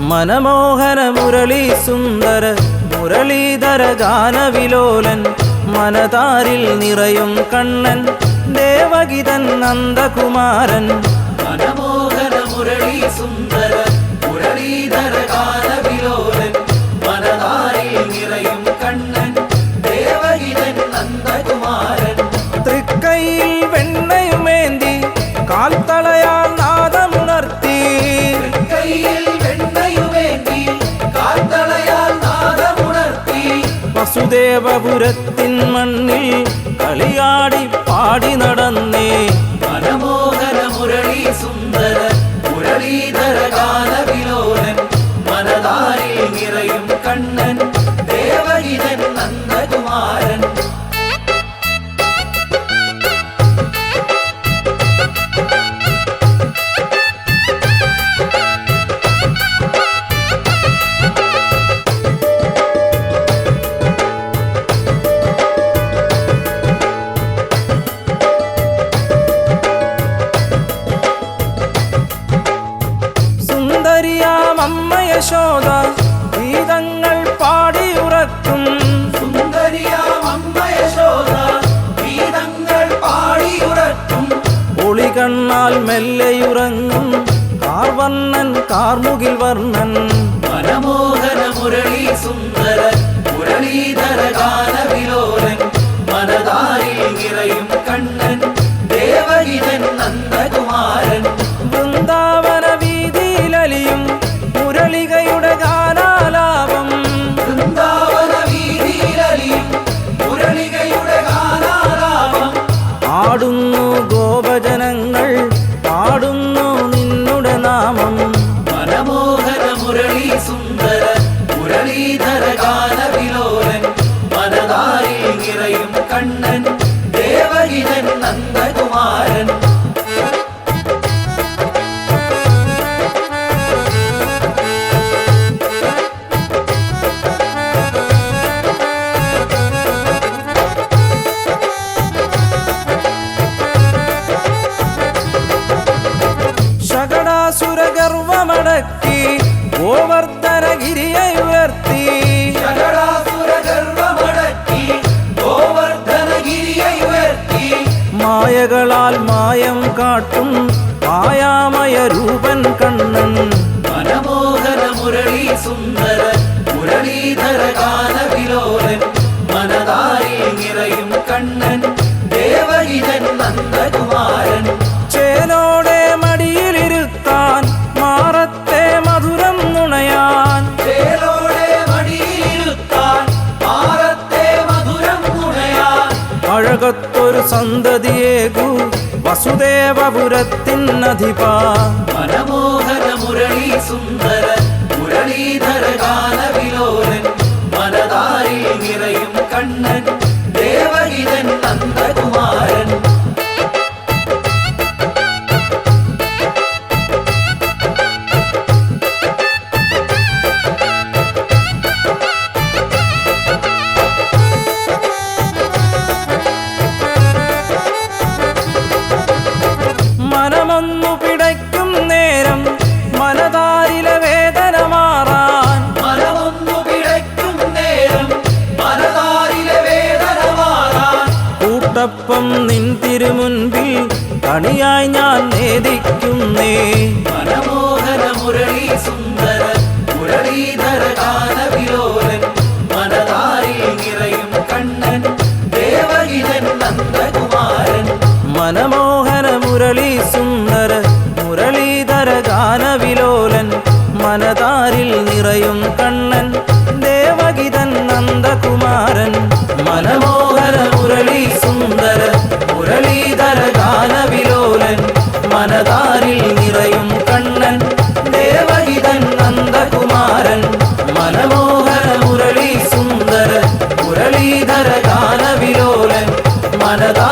മനമോഹന മുരളി സുന്ദര മുരളീധര ഗാനവിലോലൻ മനതാരിൽ നിറയും കണ്ണൻ ദേവകിതൻ നന്ദകുമാരൻ. മനമോഹന മുരളി സുന്ദര മുരളീധര ഗാനവിലോലൻ മനതാരിൽ നിറയും കണ്ണൻ ദേവകിതൻ നന്ദകുമാരൻ. തൃക്കൈയിൽ വെണ്ണയുമേന്തി കാൽത്തളയാൽ നാദമുണർത്തി വസുദേവപുരത്തിൻ മണ്ണിൽ കളിയാടി പാടി നടന്നേ. മനമോഹന മുരളി സുന്ദര മുരളീധര ഗാനവിലോലൻ മനതാരിൽ നിറയും കണ്ണൻ ദേവകിതൻ നന്ദകുമാരൻ. അമ്മ യശോദ ഗീതങ്ങൾ പാടിയുറക്കും. സുന്ദരിയാമമ്മ യശോദ ഗീതങ്ങൾ പാടിയുറക്കും. ഒളികണ്ണാൽ മെല്ലെയുറങ്ങും കാർവർണ്ണൻ കാർമുകിൽ വർണ്ണൻ. മനമോഹന മുരളി സുന്ദര മുരളീധര ഗാനവിലോലൻ മനതാരിൽ നിറയും കണ്ണൻ ദേവകിതൻ നന്ദകുമാരൻ. വൃന്ദാവന വീതിയിലലിയും മുരളികയുടെ ഗാനാലാപം. വൃന്ദാവന വീതിയിലലിയും മുരളികയുടെ ഗാനാലാപം. ആടുന്നു ഗോപജനങ്ങൾ പാടുന്നു നിന്നുടെ നാമം. മനമോഹന മുരളി സുന്ദര മുരളീധര ഗാനവിലോലൻ മനതാരിൽ നിറയും കണ്ണൻ ദേവകിതൻ നന്ദകുമാരൻ. ശകടാസുരഗർവമടക്കി ഗോവർദ്ധനഗിരിയെ ഉയർത്തി. ശകടാസുരഗർവമടക്കി ഗോവർദ്ധനഗിരിയെ ഉയർത്തി. മായകളാൽ മായം കാട്ടും മായാമയ രൂപൻ കണ്ണൻ. മനമോഹന മുരളി സുന്ദര മുരളീധര ഗാനവിലോലൻ മനതാരിൽ നിറയും കണ്ണൻ ദേവകിതൻ നന്ദകുമാരൻ. ചേലോടെ മടിയിലിരുത്താൻ മാറത്തെ മധുരം നുണയാൻ. ചേലോടെ മടിയിലിരുത്താൻ മാറത്തെ മധുരം നുണയാൻ. അഴകത്തൊരു സന്തതിയേകു വസുദേവപുരത്തിൻ അധിപാ. മനമോഹന മുരളി സുന്ദര മുരളീധര ഗാനവിലോലൻ മനതാരിൽ നിറയും കണ്ണൻ ദേവകിതൻ നന്ദകുമാരൻ. മനമൊന്നു പിടയ്ക്കും നേരം മനതാരിലെ വേദന മാറാൻ. മനമൊന്നു പിടയ്ക്കും നേരം മനതാരിലെ വേദന മാറാൻ. കൂട്ടപ്പം നിൻ തിരുമുൻപിൽ കണിയായി ഞാൻ നേദിക്കുന്നേ. മനമോഹന മുരളി സുന്ദര മുരളീധര ഗാനവിലോലൻ മനതാരിൽ നിറയും കണ്ണൻ ദേവകിതൻ നന്ദകുമാരൻ. മനമോഹന മുരളി സുന്ദര മുരളീധര ഗാനവിലോലൻ മനതാരിൽ നിറയും കണ്ണൻ ദേവകിതൻ നന്ദകുമാരൻ. മനമോഹന മുരളി സുന്ദര മുരളീധര ഗാനവിലോലൻ മനതാരിൽ നിറയും കണ്ണൻ ദേവകിതൻ നന്ദകുമാരൻ. മനമോഹന മുരളി സുന്ദര മുരളീധര ഗാനവിലോലൻ മനതാ